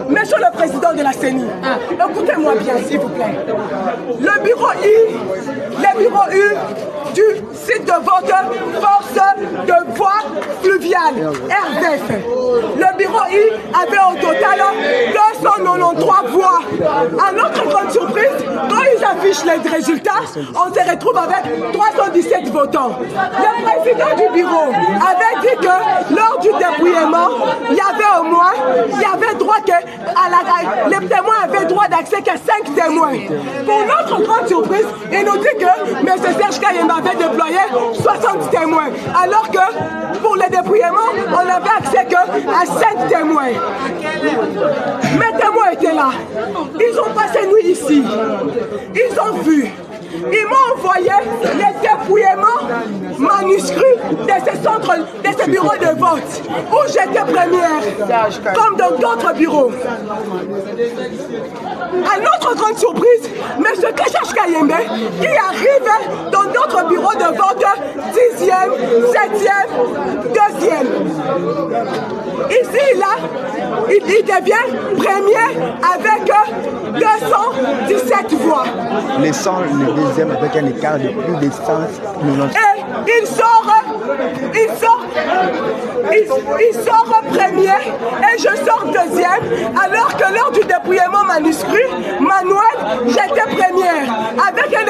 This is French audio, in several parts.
Monsieur le Président de la CENI, écoutez-moi bien, s'il vous plaît. Le bureau U du site de vote Force de Voie Fluviale, RDF. Le bureau I avait au total 293 voix. À notre grande surprise, quand ils affichent les résultats, on se retrouve avec 317 votants. Le président du bureau avait dit que lors du dépouillement, il y avait droit que les témoins avaient droit d'accès qu'à 5 témoins. Pour notre grande surprise, il nous dit que M. Serge Kayembe avait déployé 60 témoins, alors que pour le dépouillement, on n'avait accès qu'à 5 témoins. Mes témoins étaient là. Ils ont passé nuit ici. Ils ont vu. Ils m'ont envoyé les dépouillements manuscrits de ces centres, de ces bureaux de vote où j'étais première, comme dans d'autres bureaux. À notre grande surprise, M. Serge Kayembe, qui arrive dans d'autres bureaux de vote 10e, 7e, 2e. Ici, là, il devient premier avec 217 voix. Les 100, le deuxième avec un écart de plus de 190. Et il sort premier et je sors deuxième, alors que lors du dépouillement manuscrit, Manuel, j'étais première, avec un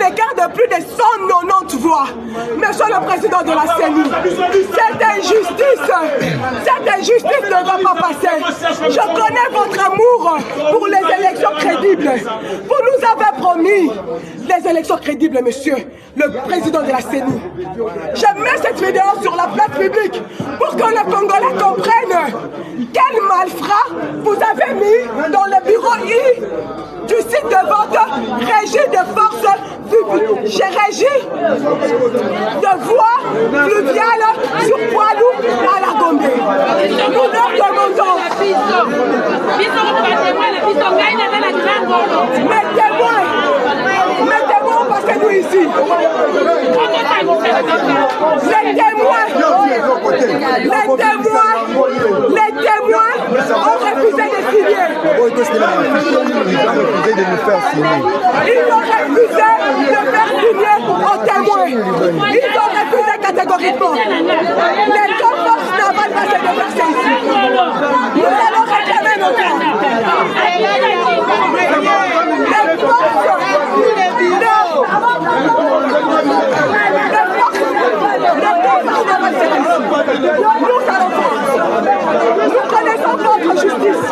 écart de plus de 190 voix. Monsieur le Président de la CENI, cette injustice ne va pas passer. Je connais votre amour pour les élections crédibles. Vous nous avez promis des élections crédibles, monsieur le Président de la CENI. Je mets cette vidéo sur la place publique pour que les Congolais comprennent quel malfrat vous avez mis dans le bureau I du site de vote régie de force publique. J'ai régi de voie fluviale sur Poilou à la Gombe. Nous leur demandons. Mettez-moi au passé nous ici. Les témoins ont refusé de signer. Ils ont refusé de nous faire signer. Ils ont refusé de faire signer aux témoins. Ils ont refusé catégoriquement. Les deux forces navales vont se déverser ici. Nous allons réclamer nos droits. Nous connaissons votre justice.